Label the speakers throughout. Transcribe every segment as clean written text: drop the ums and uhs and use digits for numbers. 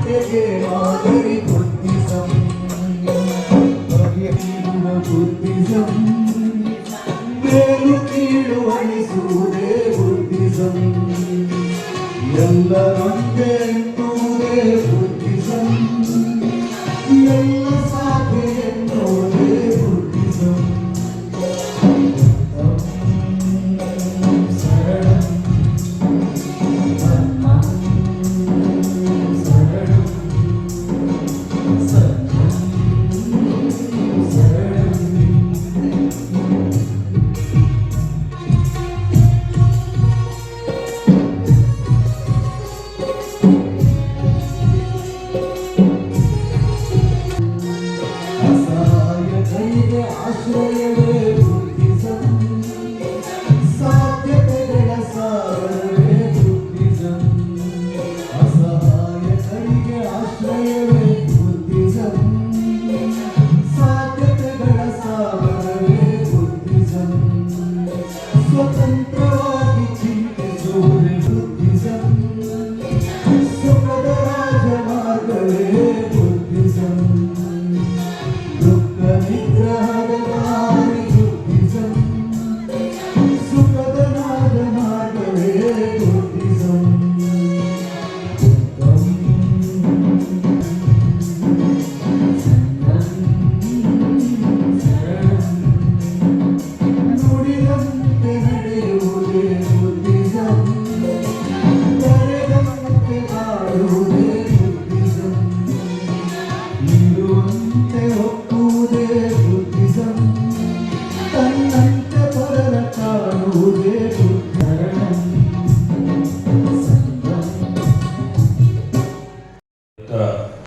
Speaker 1: ಜನತೆಗೆ ಮಾದರಿ Buddhism Buddhism ಮೇಲು ಕೀಳು ಅನಿಸುವುದೇ ಬುದ್ಧಿಸಂ ಎಲ್ಲರೊಂದೇ ಎನ್ನುವುದೇ ಬುದ್ಧಿಸಂ ಎಲ್ಲ ಸಾಧ್ಯ ಎನ್ನುವುದೇ ಬುದ್ಧಿಸಂ ಆಶ್ರಯವೇ ಬುದ್ಧಿಸಂ ಸಾಧ್ಯತೆಗಳ ಸಾರವೇ ಬುದ್ಧಿಸಂ ಅಸಹಾಯಕರಿಗೆ ಆಶ್ರಯವೇ ಬುದ್ಧಿಸಂ ಸಾಧ್ಯತೆಗಳ ಸಾರವೇ ಬುದ್ಧಿಸಂ ಸ್ವತಂತ್ರವಾಗಿ ಚಿಂತಿಸುವುದೇ ಬುದ್ಧಿಸಂ ಸುಖದ ರಾಜಮಾರ್ಗವೇ ಬುದ್ಧಿಸಂ ದುಃಖ ನಿಗ್ರಹದ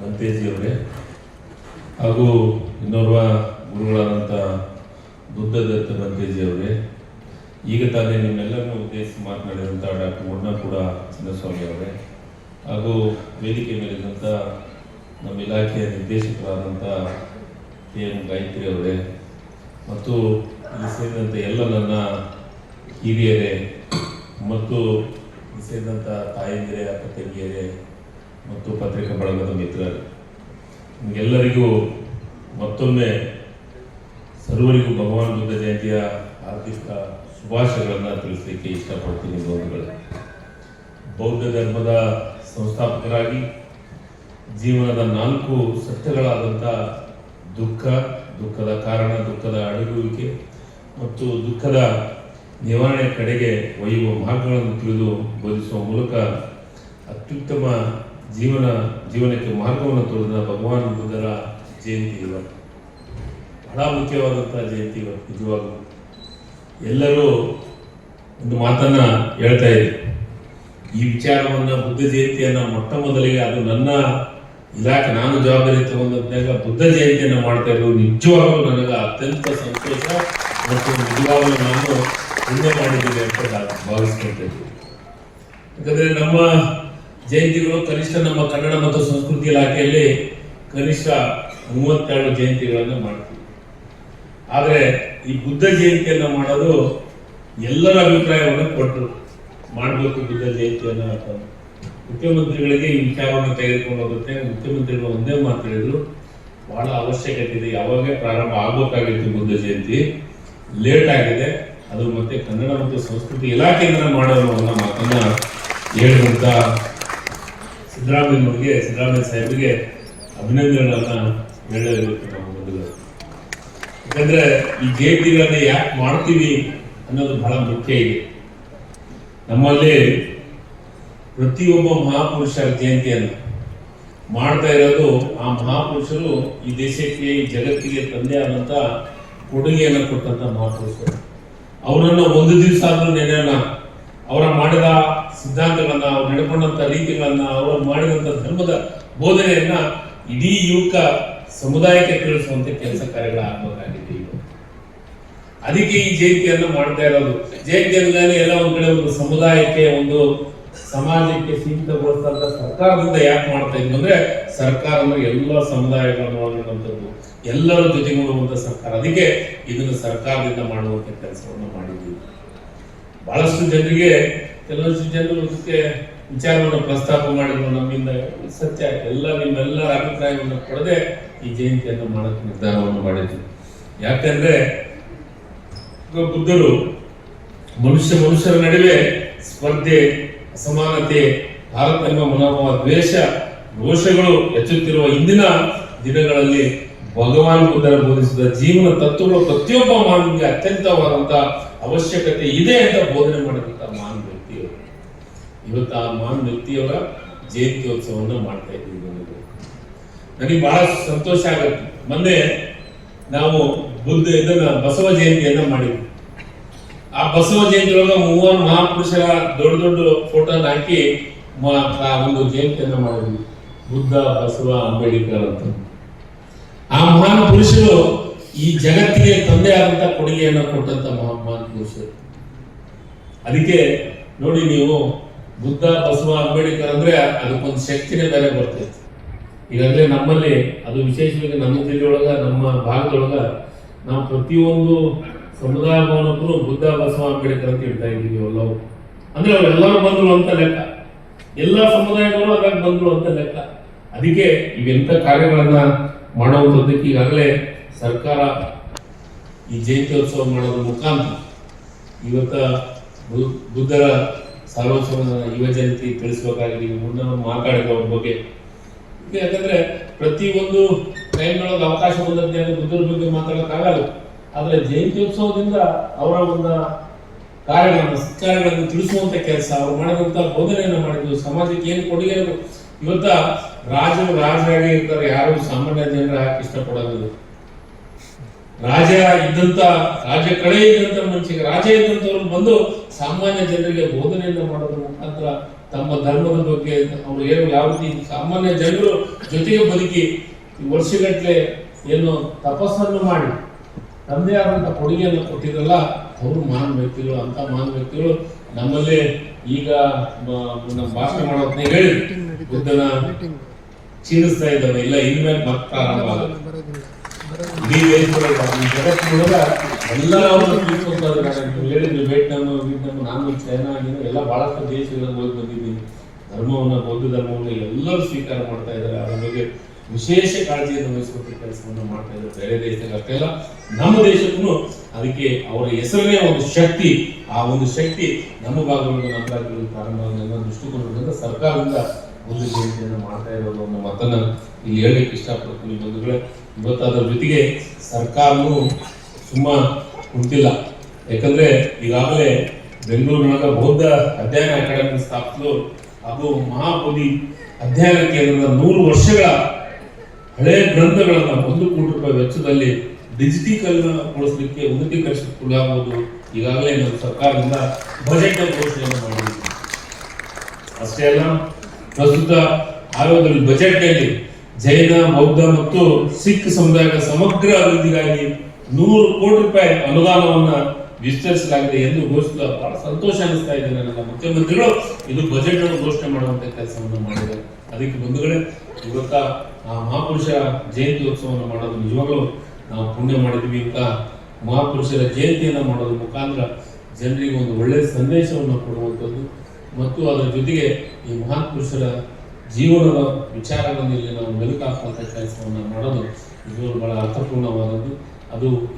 Speaker 2: ಮಂತೇಜಿಯವರೇ ಹಾಗೂ ಇನ್ನೋರ್ವ ಗುರುಗಳಾದಂಥ ಬುದ್ಧದತ್ತ ಮಂತೇಜಿಯವರೇ, ಈಗ ತಾನೇ ನಿಮ್ಮೆಲ್ಲರನ್ನು ಉದ್ದೇಶಿಸಿ ಮಾತನಾಡಿದಂಥ ಡಾಕ್ಟರ್ ಮುನ್ನಕೂಡ ಚಿನ್ನಸ್ವಾಮಿ ಅವರೇ ಹಾಗೂ ವೇದಿಕೆ ಮೇಲಿದ್ದಂಥ ನಮ್ಮ ಇಲಾಖೆಯ ನಿರ್ದೇಶಕರಾದಂಥ KM ಗಾಯತ್ರಿ ಅವರೇ ಮತ್ತು ಇಲ್ಲಿ ಸೇರಿದಂಥ ಎಲ್ಲ ನನ್ನ ಹಿರಿಯರೇ ಮತ್ತು ಇಲ್ಲಿ ಸೇರಿದಂಥ ತಾಯಂದಿರೇ, ಅಕ್ಕ ತಂಗಿಯರೇ ಮತ್ತು ಪತ್ರಿಕಾ ಬಳಗದ ಮಿತ್ರರು, ನಿಮಗೆಲ್ಲರಿಗೂ ಮತ್ತೊಮ್ಮೆ ಸರ್ವರಿಗೂ ಭಗವಾನ್ ಬುದ್ಧ ಜಯಂತಿಯ ಹಾರ್ದಿಕ ಶುಭಾಶಯಗಳನ್ನು ತಿಳಿಸಲಿಕ್ಕೆ ಇಷ್ಟಪಡ್ತೀನಿ. ಬಂಧುಗಳೇ, ಬೌದ್ಧ ಧರ್ಮದ ಸಂಸ್ಥಾಪಕರಾಗಿ ಜೀವನದ 4 ಸತ್ಯಗಳಾದಂಥ ದುಃಖ, ದುಃಖದ ಕಾರಣ, ದುಃಖದ ಅಡಗುವಿಕೆ ಮತ್ತು ದುಃಖದ ನಿವಾರಣೆ ಕಡೆಗೆ ಒಯ್ಯುವ ಮಾರ್ಗಗಳನ್ನು ತಿಳಿದು ಬೋಧಿಸುವ ಮೂಲಕ ಅತ್ಯುತ್ತಮ ಜೀವನಕ್ಕೆ ಮಾರ್ಗವನ್ನು ತೋರಿದ ಭಗವಾನ್ ಬುದ್ಧರ ಜಯಂತಿ ಇವತ್ತು ಬಹಳ ಮುಖ್ಯವಾದಂಥ ಜಯಂತಿ. ಇವತ್ತು ನಿಜವಾಗ್ಲೂ ಎಲ್ಲರೂ ಒಂದು ಮಾತನ್ನ ಹೇಳ್ತಾ ಇದ್ರು, ಈ ವಿಚಾರವನ್ನ ಬುದ್ಧ ಜಯಂತಿಯನ್ನ ಮೊಟ್ಟ ಮೊದಲಿಗೆ ಅದು ನನ್ನ ಇಲಾಖೆ ನಾನು ಜವಾಬ್ದಾರಿ ತಗೊಂಡಾಗ ಬುದ್ಧ ಜಯಂತಿಯನ್ನ ಮಾಡ್ತಾ ಇದ್ರು. ನಿಜವಾಗ್ಲೂ ನನಗೆ ಅತ್ಯಂತ ಸಂತೋಷ ಮತ್ತು ನಿಜವಾಗ್ಲೂ ನಾನು ಪುಣ್ಯ ಮಾಡಿದ್ದೇನೆ ಅಂತ ಭಾವಿಸ್ಕೊಳ್ತಿದ್ವಿ. ಯಾಕಂದ್ರೆ ನಮ್ಮ ಜಯಂತಿಗಳು ಕನಿಷ್ಠ ನಮ್ಮ ಕನ್ನಡ ಮತ್ತು ಸಂಸ್ಕೃತಿ ಇಲಾಖೆಯಲ್ಲಿ ಕನಿಷ್ಠ 32 ಜಯಂತಿಗಳನ್ನು ಮಾಡ್ತೀವಿ. ಆದರೆ ಈ ಬುದ್ಧ ಜಯಂತಿಯನ್ನ ಮಾಡೋದು ಎಲ್ಲರ ಅಭಿಪ್ರಾಯವನ್ನು ಕೊಟ್ಟರು, ಮಾಡಬೇಕು ಬುದ್ಧ ಜಯಂತಿಯನ್ನ ಅಂತ. ಮುಖ್ಯಮಂತ್ರಿಗಳಿಗೆ ಈ ವಿಚಾರವನ್ನು ತೆಗೆದುಕೊಂಡು ಹೋಗುತ್ತೆ. ಮುಖ್ಯಮಂತ್ರಿಗಳು ಒಂದೇ ಮಾತು ಹೇಳಿದ್ರು, ಬಹಳ ಅವಶ್ಯಕತೆ ಇದೆ, ಯಾವಾಗ ಪ್ರಾರಂಭ ಆಗಬೇಕಾಗಿತ್ತು ಬುದ್ಧ ಜಯಂತಿ, ಲೇಟ್ ಆಗಿದೆ, ಅದು ಮತ್ತೆ ಕನ್ನಡ ಮತ್ತು ಸಂಸ್ಕೃತಿ ಇಲಾಖೆಯಿಂದ ಮಾಡೋಣ ಅನ್ನೋ ಮಾತನ್ನ ಹೇಳಿದಂತ ಸಿದ್ದರಾಮಯ್ಯ ಸಾಹೇಬರಿಗೆ ಅಭಿನಂದನೆಗಳನ್ನ ಹೇಳಬೇಕು ನಾವು ಬಂಧುಗಳು. ಯಾಕಂದ್ರೆ ಈ ಜಯಂತಿಗಳನ್ನ ಯಾಕೆ ಮಾಡ್ತೀವಿ ಅನ್ನೋದು ಬಹಳ ಮುಖ್ಯ ಇದೆ. ನಮ್ಮಲ್ಲಿ ಪ್ರತಿಯೊಬ್ಬ ಮಹಾಪುರುಷರ ಜಯಂತಿಯನ್ನು ಮಾಡ್ತಾ ಇರೋದು, ಆ ಮಹಾಪುರುಷರು ಈ ದೇಶಕ್ಕೆ, ಈ ಜಗತ್ತಿಗೆ ತಂದೆ ಆದಂತ ಕೊಡುಗೆಯನ್ನು ಕೊಟ್ಟಂತ ಮಹಾಪುರುಷರು. ಅವರನ್ನು ಒಂದು ದಿವಸ ಆದ್ರೂ ನೆನೆಯೋಣ. ಅವರ ಮಾಡಿದ ಸಿದ್ಧಾಂತಗಳನ್ನ, ಅವ್ರು ನಡ್ಕೊಂಡಂತ ರೀತಿಗಳನ್ನ, ಅವರು ಮಾಡಿದಂತ ಧರ್ಮದ ಬೋಧನೆಯನ್ನ ಇಡೀ ಯುವಕ ಸಮುದಾಯಕ್ಕೆ ತಿಳಿಸುವಂತ ಕೆಲಸ ಕಾರ್ಯಗಳು ಆಗಬೇಕಾಗಿದೆ ಈಗ. ಅದಕ್ಕೆ ಈ ಜಯಂತಿಯನ್ನು ಮಾಡ್ತಾ ಇರೋದು. ಜಯಂತಿ ಅಂದ್ರೆ ಎಲ್ಲ ಒಂದ್ ಕಡೆ ಒಂದು ಸಮುದಾಯಕ್ಕೆ, ಒಂದು ಸಮಾಜಕ್ಕೆ ಸೀಮಿತಗೊಳಿಸಿದಂತ ಸರ್ಕಾರದಿಂದ ಯಾಕೆ ಮಾಡ್ತಾ ಇದ್ವಿ ಅಂದ್ರೆ, ಸರ್ಕಾರ ಅಂದ್ರೆ ಎಲ್ಲ ಸಮುದಾಯಗಳನ್ನು ಒಳಗೊಂಡಂಥದ್ದು, ಎಲ್ಲರ ಜೊತೆಗೂಡುವಂತ ಸರ್ಕಾರ. ಅದಕ್ಕೆ ಇದನ್ನು ಸರ್ಕಾರದಿಂದ ಮಾಡುವಂತ ಕೆಲಸವನ್ನು ಮಾಡಿದ್ದೀವಿ. ಬಹಳಷ್ಟು ಜನರಿಗೆ, ಕೆಲವಷ್ಟು ಜನರು ಇದಕ್ಕೆ ವಿಚಾರವನ್ನು ಪ್ರಸ್ತಾಪ ಮಾಡಿದ್ರು ನಮ್ಮಿಂದ. ಸತ್ಯ, ನಿಮ್ಮೆಲ್ಲರ ಅಭಿಪ್ರಾಯವನ್ನು ಪಡೆದೇ ಈ ಜಯಂತಿಯನ್ನು ಮಾಡಕ್ಕೆ ನಿರ್ಧಾರವನ್ನು ಮಾಡಿದ್ರು. ಯಾಕಂದ್ರೆ ಬುದ್ಧರು ಮನುಷ್ಯರ ನಡುವೆ ಸ್ಪರ್ಧೆ, ಅಸಮಾನತೆ, ತಾರತಮ್ಯ ಮನೋಭಾವ, ದ್ವೇಷ, ದೋಷಗಳು ಹೆಚ್ಚುತ್ತಿರುವ ಇಂದಿನ ದಿನಗಳಲ್ಲಿ ಭಗವಾನ್ ಬುದ್ಧರ ಬೋಧಿಸಿದ ಜೀವನ ತತ್ವಗಳು ಪ್ರತಿಯೊಬ್ಬ ಮಾನವನಿಗೆ ಅತ್ಯಂತವಾದಂತಹ ಅವಶ್ಯಕತೆ ಇದೆ ಅಂತ ಬೋಧನೆ ಮಾಡಿದಂತ ಮಹಾನ್ ವ್ಯಕ್ತಿಯವರು. ಇವತ್ತು ಆ ಮಹಾನ್ ವ್ಯಕ್ತಿಯವರ ಜಯಂತ್ಯೋತ್ಸವವನ್ನು ಮಾಡ್ತಾ ಇದ್ದೀವಿ. ನನಗೆ ಬಹಳ ಸಂತೋಷ ಆಗುತ್ತೆ. ಮೊನ್ನೆ ನಾವು ಬಸವ ಜಯಂತಿಯನ್ನ ಮಾಡಿದ್ವಿ. ಆ ಬಸವ ಜಯಂತಿ ಒಳಗ ಮೂವರು ಮಹಾಪುರುಷರ ದೊಡ್ಡ ಫೋಟೋನ ಹಾಕಿ ಒಂದು ಜಯಂತಿಯನ್ನ ಮಾಡಿದ್ವಿ. ಬುದ್ಧ, ಬಸವ, ಅಂಬೇಡ್ಕರ್ ಅಂತ. ಆ ಮಹಾನ್ ಪುರುಷರು ಈ ಜಗತ್ತಿಗೆ ತಂದೆ ಆದಂತ ಕೊಡುಗೆಯನ್ನು ಕೊಟ್ಟಂತ ಮಹಾನ್ ಪುರುಷರು. ಅದಕ್ಕೆ ನೋಡಿ, ನೀವು ಬುದ್ಧ, ಬಸವ, ಅಂಬೇಡ್ಕರ್ ಅಂದ್ರೆ ಅದಕ್ಕೊಂದು ಶಕ್ತಿನೇ ಬೇರೆ ಬರ್ತೈತೆ. ಈಗಾಗಲೇ ನಮ್ಮಲ್ಲಿ ಅದು ವಿಶೇಷವಾಗಿ ನಮ್ಮ ಜಿಲ್ಲೆಯೊಳಗ, ನಮ್ಮ ಭಾಗದೊಳಗ ನಾವು ಪ್ರತಿಯೊಂದು ಸಮುದಾಯ ಭವನಕ್ಕೂ ಬುದ್ಧ, ಬಸವ, ಅಂಬೇಡ್ಕರ್ ಅಂತ ಇಡ್ತಾ ಇದ್ದೀವಿ ಎಲ್ಲವೂ. ಅಂದ್ರೆ ಅವರೆಲ್ಲರೂ ಬಂದ್ರು ಅಂತ ಲೆಕ್ಕ, ಎಲ್ಲ ಸಮುದಾಯದವರು ಅದ್ರಾಗ ಬಂದ್ರು ಅಂತ ಲೆಕ್ಕ. ಅದಕ್ಕೆ ಇವೆಂತ ಕಾರ್ಯಗಳನ್ನ ಮಾಡುವುದಕ್ಕೆ ಈಗಾಗಲೇ ಸರ್ಕಾರ ಈ ಜಯಂತ್ಯೋತ್ಸವ ಮಾಡೋದ್ರ ಮುಖಾಂತರ ಇವತ್ತ ಬುದ್ಧರ ಸಾರ್ವಜನಿಕ ಯುವ ಜಯಂತಿ ತಿಳಿಸಬೇಕಾಗಿದೆ. ಮುನ್ನ ಮಾತಾಡಿದ ಅವ್ರ ಬಗ್ಗೆ. ಯಾಕಂದ್ರೆ ಪ್ರತಿಯೊಂದು ಟೈಮ್ನೊಳಗೆ ಅವಕಾಶ ಬಂದಂತೆ ಬುದ್ಧರ ಬಗ್ಗೆ ಮಾತಾಡೋಕ್ಕಾಗಲ್ಲ. ಆದ್ರೆ ಜಯಂತ್ಯೋತ್ಸವದಿಂದ ಅವರ ಒಂದು ಕಾರ್ಯಗಳನ್ನು ತಿಳಿಸುವಂತ ಕೆಲಸ, ಅವ್ರು ಮಾಡಿದಂತ ಬೋಧನೆಯನ್ನು ಮಾಡಿದ್ರು, ಸಮಾಜಕ್ಕೆ ಏನು ಕೊಡುಗೆ. ಇವತ್ತ ರಾಜರಾಗಿ ಇರ್ತಾರೆ, ಯಾರು ಸಾಮಾನ್ಯ ಜನರ ಇಷ್ಟಪಡೋದಿಲ್ಲ. ರಾಜ ಕಡೆ ಇದ್ದಂತ ಮನುಷ್ಯಗೆ, ರಾಜ ಇದ್ದಂಥವ್ರು ಬಂದು ಸಾಮಾನ್ಯ ಜನರಿಗೆ ಬೋಧನೆಯನ್ನು ಮಾಡೋದ್ರ ಮುಖಾಂತರ ತಮ್ಮ ಧರ್ಮದ ಬಗ್ಗೆ ಅವರು ಯಾವ ರೀತಿ ಸಾಮಾನ್ಯ ಜನರು ಜೊತೆಗೆ ಬದುಕಿ ವರ್ಷಗಟ್ಟಲೆ ಏನು ತಪಸ್ಸನ್ನು ಮಾಡಿ ತಂದೆ ಆದಂತ ಕೊಡುಗೆಯನ್ನು ಕೊಟ್ಟಿರಲ್ಲ, ಅವರು ಮಹಾನ್ ವ್ಯಕ್ತಿಗಳು. ಅಂತ ಮಹಾನ್ ವ್ಯಕ್ತಿಗಳು ನಮ್ಮಲ್ಲೇ ಈಗ ನಮ್ಮ ಭಾಷಣ ಮಾಡೋದನ್ನ ಹೇಳಿ ಬುದ್ಧನ ಕ್ಷೀಣಿಸ್ತಾ ಇದ್ದಾವೆ. ಇಲ್ಲ, ಇನ್ಮೇಲೆ ಮತ್ತೆ ಪ್ರಾರಂಭ ಆಗುತ್ತೆ. ಇಡೀ ದೇಶದೊಳಗ ಜಗತ್ತಿನೊಳಗ ಎಲ್ಲರೂ ಹೇಳಿದ್ರು, ವಿಯೆಟ್ನಾಂ, ನಾನು ಚೈನಾ ಎಲ್ಲ ಬಹಳಷ್ಟು ದೇಶಗಳಿಗೆ ಹೋಗಿ ಬಂದಿದ್ದೀನಿ. ಬೌದ್ಧ ಧರ್ಮವನ್ನು ಎಲ್ಲರೂ ಸ್ವೀಕಾರ ಮಾಡ್ತಾ ಇದ್ದಾರೆ. ಅದ್ರ ಬಗ್ಗೆ ವಿಶೇಷ ಕಾಳಜಿಯನ್ನು ವಹಿಸುವಂತ ಕೆಲಸವನ್ನು ಮಾಡ್ತಾ ಇದ್ದಾರೆ. ಬೇರೆ ದೇಶದಲ್ಲಿ ಅಷ್ಟೇ ಅಲ್ಲ, ನಮ್ಮ ದೇಶಕ್ಕೂ ಅದಕ್ಕೆ ಅವರ ಹೆಸರೇ ಒಂದು ಶಕ್ತಿ. ಆ ಒಂದು ಶಕ್ತಿ ನಮ್ಮ ಭಾಗಗಳಲ್ಲಿ, ನಮ್ಮ ರಾಜ್ಯಗಳಲ್ಲಿ ಪ್ರಾರಂಭ ಆಗೋದನ್ನ ದೃಷ್ಟಿಕೋನದಿಂದ ಸರ್ಕಾರದಿಂದ ಒಂದು ಜಯಂತಿಯನ್ನು ಮಾಡ್ತಾ ಇರೋದು ಅನ್ನೋ ಮಾತನ್ನ ಇಲ್ಲಿ ಹೇಳಲಿಕ್ಕೆ ಇಷ್ಟಪಡ್ತೀನಿ. ಬಂಧುಗಳೇ, ಇವತ್ತು ಅದರ ಜೊತೆಗೆ ಸರ್ಕಾರನು ಸುಮ್ಮ ಕುಂತಿಲ್ಲ. ಯಾಕಂದ್ರೆ ಈಗಾಗಲೇ ಬೆಂಗಳೂರಿನೊಳಗ ಬೌದ್ಧ ಅಧ್ಯಯನ ಅಕಾಡೆಮಿ ಸ್ಥಾಪಿಸಲು ಹಾಗೂ ಮಹಾಬೋಧಿ ಅಧ್ಯಯನ ಕೇಂದ್ರದ 100 ವರ್ಷಗಳ ಹಳೆಯ ಗ್ರಂಥಗಳನ್ನ 1 ಕೋಟಿ ರೂಪಾಯಿ ವೆಚ್ಚದಲ್ಲಿ ಡಿಜಿಟೀಕರಣಗೊಳಿಸಲಿಕ್ಕೆ ಉನ್ನತೀಕರಿಸಿಕೊಳ್ಳಬಹುದು. ಈಗಾಗಲೇ ನಮ್ಮ ಸರ್ಕಾರದಿಂದ ಬಜೆಟ್ ಘೋಷಣೆಯನ್ನು ಮಾಡಿದೆ. ಅಷ್ಟೇ ಅಲ್ಲ, ಪ್ರಸ್ತುತ ಆಯೋಗದಲ್ಲಿ ಬಜೆಟ್ನಲ್ಲಿ ಜೈನ, ಬೌದ್ಧ ಮತ್ತು ಸಿಖ್ ಸಮುದಾಯದ ಸಮಗ್ರ ಅಭಿವೃದ್ಧಿಗಾಗಿ 100 ಕೋಟಿ ರೂಪಾಯಿ ಅನುದಾನವನ್ನ ವಿಸ್ತರಿಸಲಾಗಿದೆ ಎಂದು ಘೋಷಿಸಿದ ಬಹಳ ಸಂತೋಷ ಅನಿಸ್ತಾ ಇದೆ ನನಗೆ. ಮುಖ್ಯಮಂತ್ರಿಗಳು ಇದು ಬಜೆಟ್ ಅನ್ನು ಘೋಷಣೆ ಮಾಡುವಂತ ಕೆಲಸವನ್ನು ಮಾಡಿದ್ದಾರೆ. ಅದಕ್ಕೆ ಬಂಧುಗಳೇ, ಇವತ್ತ ಆ ಮಹಾಪುರುಷರ ಜಯಂತ್ಯೋತ್ಸವವನ್ನು ಮಾಡೋದು ನಿಜವಾಗ್ಲೂ ನಾವು ಪುಣ್ಯ ಮಾಡಿದ್ವಿ. ಅಂತ ಮಹಾಪುರುಷರ ಜಯಂತಿಯನ್ನು ಮಾಡೋದ್ರ ಮುಖಾಂತರ ಜನರಿಗೆ ಒಂದು ಒಳ್ಳೆಯ ಸಂದೇಶವನ್ನು ಕೊಡುವಂಥದ್ದು ಮತ್ತು ಅದರ ಜೊತೆಗೆ ಈ ಮಹಾನ್ ಪುರುಷರ ಜೀವನದ ವಿಚಾರಗಳನ್ನು ಇಲ್ಲಿ ನಾವು ಮೆಲುಕಾಕುವಂಥ ಕೆಲಸವನ್ನು ಮಾಡೋದು ಇದು ಬಹಳ ಅರ್ಥಪೂರ್ಣವಾದದ್ದು.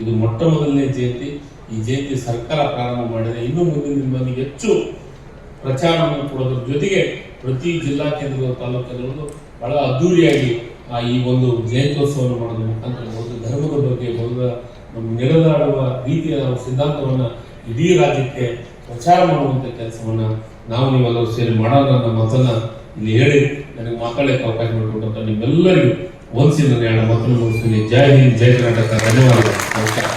Speaker 2: ಇದು ಮೊಟ್ಟ ಮೊದಲನೇ ಜಯಂತಿ. ಈ ಜಯಂತಿ ಸರ್ಕಾರ ಪ್ರಾರಂಭ ಮಾಡಿದೆ. ಇನ್ನು ಮುಂದಿನ ದಿನಗಳಲ್ಲಿ ಹೆಚ್ಚು ಪ್ರಚಾರವನ್ನು ಕೊಡೋದ್ರ ಜೊತೆಗೆ ಪ್ರತಿ ಜಿಲ್ಲಾ ಕೇಂದ್ರದ, ತಾಲೂಕು ಕೇಂದ್ರಗಳು ಬಹಳ ಅದ್ದೂರಿಯಾಗಿ ಈ ಒಂದು ಜಯಂತ್ಯೋತ್ಸವವನ್ನು ಮಾಡೋದ್ರ ಮುಖಾಂತರ ಬೌದ್ಧ ಧರ್ಮದ ಬಗ್ಗೆ, ಬೌದ್ಧ ನಡೆದಾಡುವ ರೀತಿಯ ಸಿದ್ಧಾಂತವನ್ನು ಇಡೀ ರಾಜ್ಯಕ್ಕೆ ಪ್ರಚಾರ ಮಾಡುವಂಥ ಕೆಲಸವನ್ನ ನಾವು ನೀವೆಲ್ಲರೂ ಸೇರಿ ಮಾಡೋಣ ಅನ್ನೋ ಮಾತನ್ನ ಇಲ್ಲಿ ಹೇಳಿ ನನಗೆ ಮಾತಾಡಲಿಕ್ಕೆ ಅವಕಾಶ ಮಾಡಿಕೊಟ್ಟಂತ ನಿಮ್ಮೆಲ್ಲರಿಗೂ ಒಂದ್ಸಿ ನನ್ನ 2 ಮಾತನ್ನು ಮುಗಿಸ್ತೀನಿ. ಜೈ ಹಿಂದ್, ಜೈ ಕರ್ನಾಟಕ. ಧನ್ಯವಾದಗಳು. ನಮಸ್ಕಾರ.